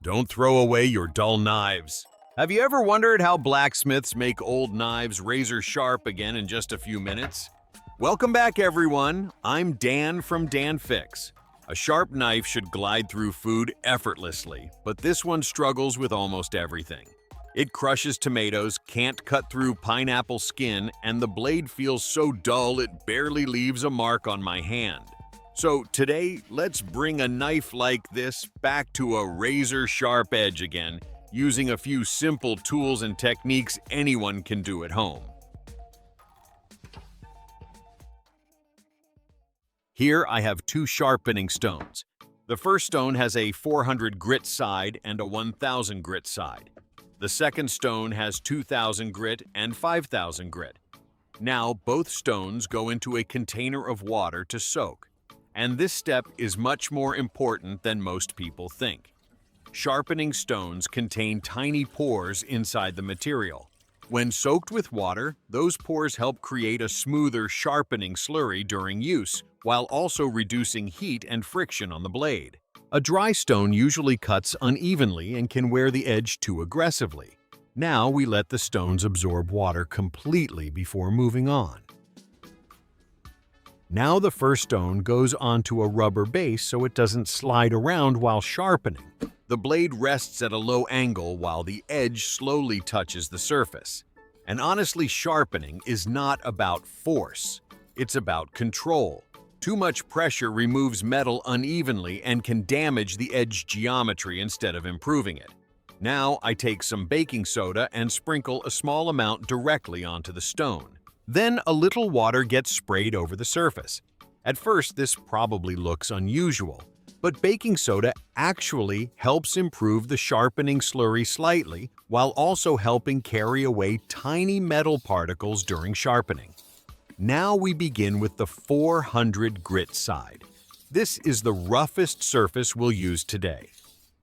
Don't throw away your dull knives. Have you ever wondered how blacksmiths make old knives razor sharp again in just a few minutes? Welcome back, everyone. I'm Dan from Dan Fix. A sharp knife should glide through food effortlessly, but this one struggles with almost everything. It crushes tomatoes, can't cut through pineapple skin, and the blade feels so dull it barely leaves a mark on my hand. So today, let's bring a knife like this back to a razor-sharp edge again, using a few simple tools and techniques anyone can do at home. Here I have two sharpening stones. The first stone has a 400 grit side and a 1000 grit side. The second stone has 2000 grit and 5000 grit. Now both stones go into a container of water to soak. And this step is much more important than most people think. Sharpening stones contain tiny pores inside the material. When soaked with water, those pores help create a smoother sharpening slurry during use, while also reducing heat and friction on the blade. A dry stone usually cuts unevenly and can wear the edge too aggressively. Now we let the stones absorb water completely before moving on. Now the first stone goes onto a rubber base so it doesn't slide around while sharpening. The blade rests at a low angle while the edge slowly touches the surface. And honestly, sharpening is not about force. It's about control. Too much pressure removes metal unevenly and can damage the edge geometry instead of improving it. Now I take some baking soda and sprinkle a small amount directly onto the stone. Then a little water gets sprayed over the surface. At first, this probably looks unusual, but baking soda actually helps improve the sharpening slurry slightly while also helping carry away tiny metal particles during sharpening. Now we begin with the 400 grit side. This is the roughest surface we'll use today.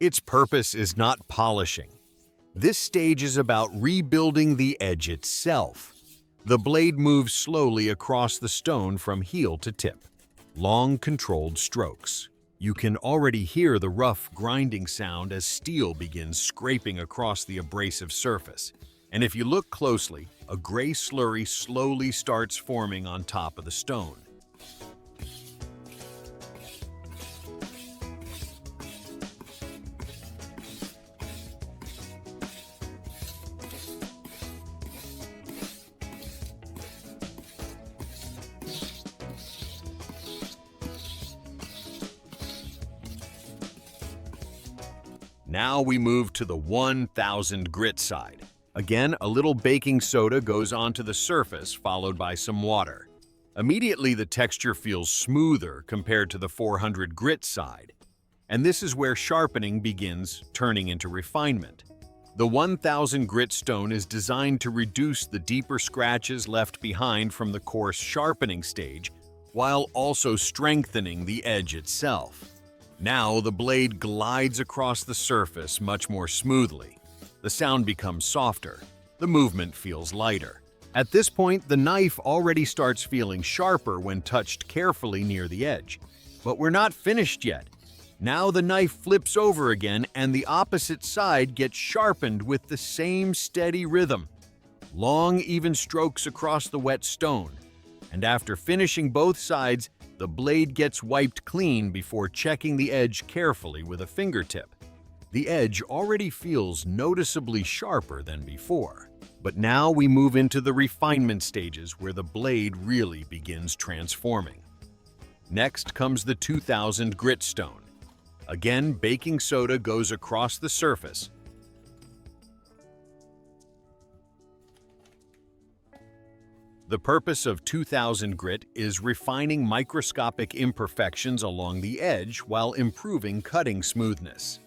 Its purpose is not polishing. This stage is about rebuilding the edge itself. The blade moves slowly across the stone from heel to tip. Long, controlled strokes. You can already hear the rough grinding sound as steel begins scraping across the abrasive surface. And if you look closely, a gray slurry slowly starts forming on top of the stone. Now we move to the 1000 grit side. Again, a little baking soda goes onto the surface, followed by some water. Immediately, the texture feels smoother compared to the 400 grit side. And this is where sharpening begins turning into refinement. The 1000 grit stone is designed to reduce the deeper scratches left behind from the coarse sharpening stage, while also strengthening the edge itself. Now the blade glides across the surface much more smoothly. The sound becomes softer. The movement feels lighter. At this point, the knife already starts feeling sharper when touched carefully near the edge. But we're not finished yet. Now the knife flips over again and the opposite side gets sharpened with the same steady rhythm. Long, even strokes across the wet stone. And after finishing both sides, the blade gets wiped clean before checking the edge carefully with a fingertip. The edge already feels noticeably sharper than before. But now we move into the refinement stages where the blade really begins transforming. Next comes the 2000 grit stone. Again, baking soda goes across the surface. The purpose of 2000 grit is refining microscopic imperfections along the edge while improving cutting smoothness.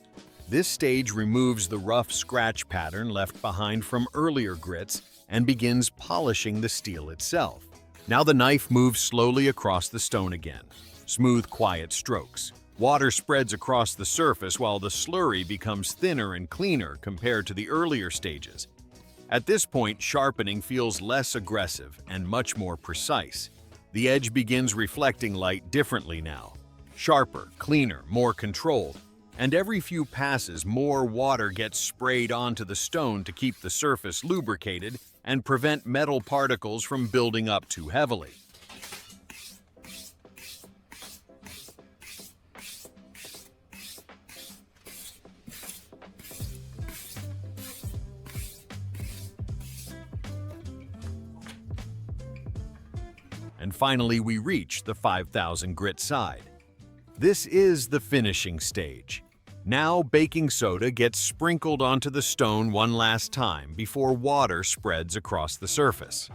This stage removes the rough scratch pattern left behind from earlier grits and begins polishing the steel itself. Now the knife moves slowly across the stone again. Smooth, quiet strokes. Water spreads across the surface while the slurry becomes thinner and cleaner compared to the earlier stages. At this point, sharpening feels less aggressive and much more precise. The edge begins reflecting light differently now. Sharper, cleaner, more controlled. And every few passes, more water gets sprayed onto the stone to keep the surface lubricated and prevent metal particles from building up too heavily. And finally, we reach the 5,000 grit side. This is the finishing stage. Now baking soda gets sprinkled onto the stone one last time before water spreads across the surface.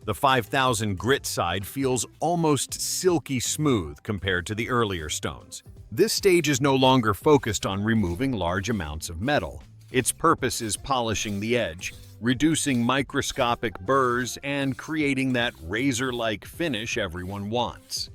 The 5,000 grit side feels almost silky smooth compared to the earlier stones. This stage is no longer focused on removing large amounts of metal. Its purpose is polishing the edge, reducing microscopic burrs, and creating that razor-like finish everyone wants.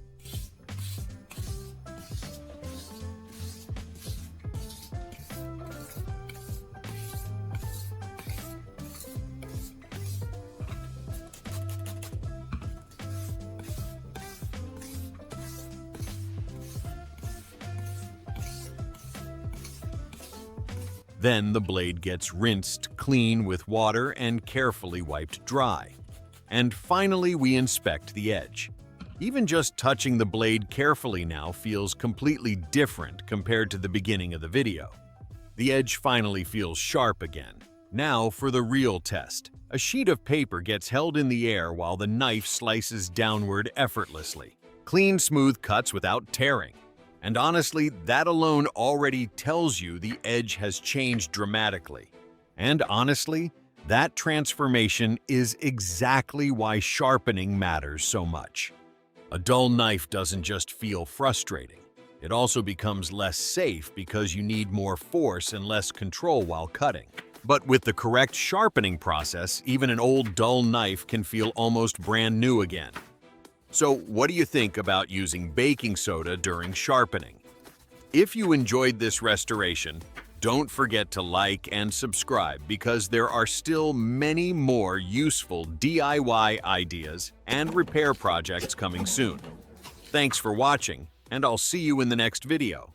Then the blade gets rinsed clean with water and carefully wiped dry. And finally, we inspect the edge. Even just touching the blade carefully now feels completely different compared to the beginning of the video. The edge finally feels sharp again. Now for the real test. A sheet of paper gets held in the air while the knife slices downward effortlessly. Clean, smooth cuts without tearing. And honestly, that alone already tells you the edge has changed dramatically. And honestly, that transformation is exactly why sharpening matters so much. A dull knife doesn't just feel frustrating. It also becomes less safe because you need more force and less control while cutting. But with the correct sharpening process, even an old dull knife can feel almost brand new again. So what do you think about using baking soda during sharpening? If you enjoyed this restoration, don't forget to like and subscribe because there are still many more useful DIY ideas and repair projects coming soon. Thanks for watching, and I'll see you in the next video.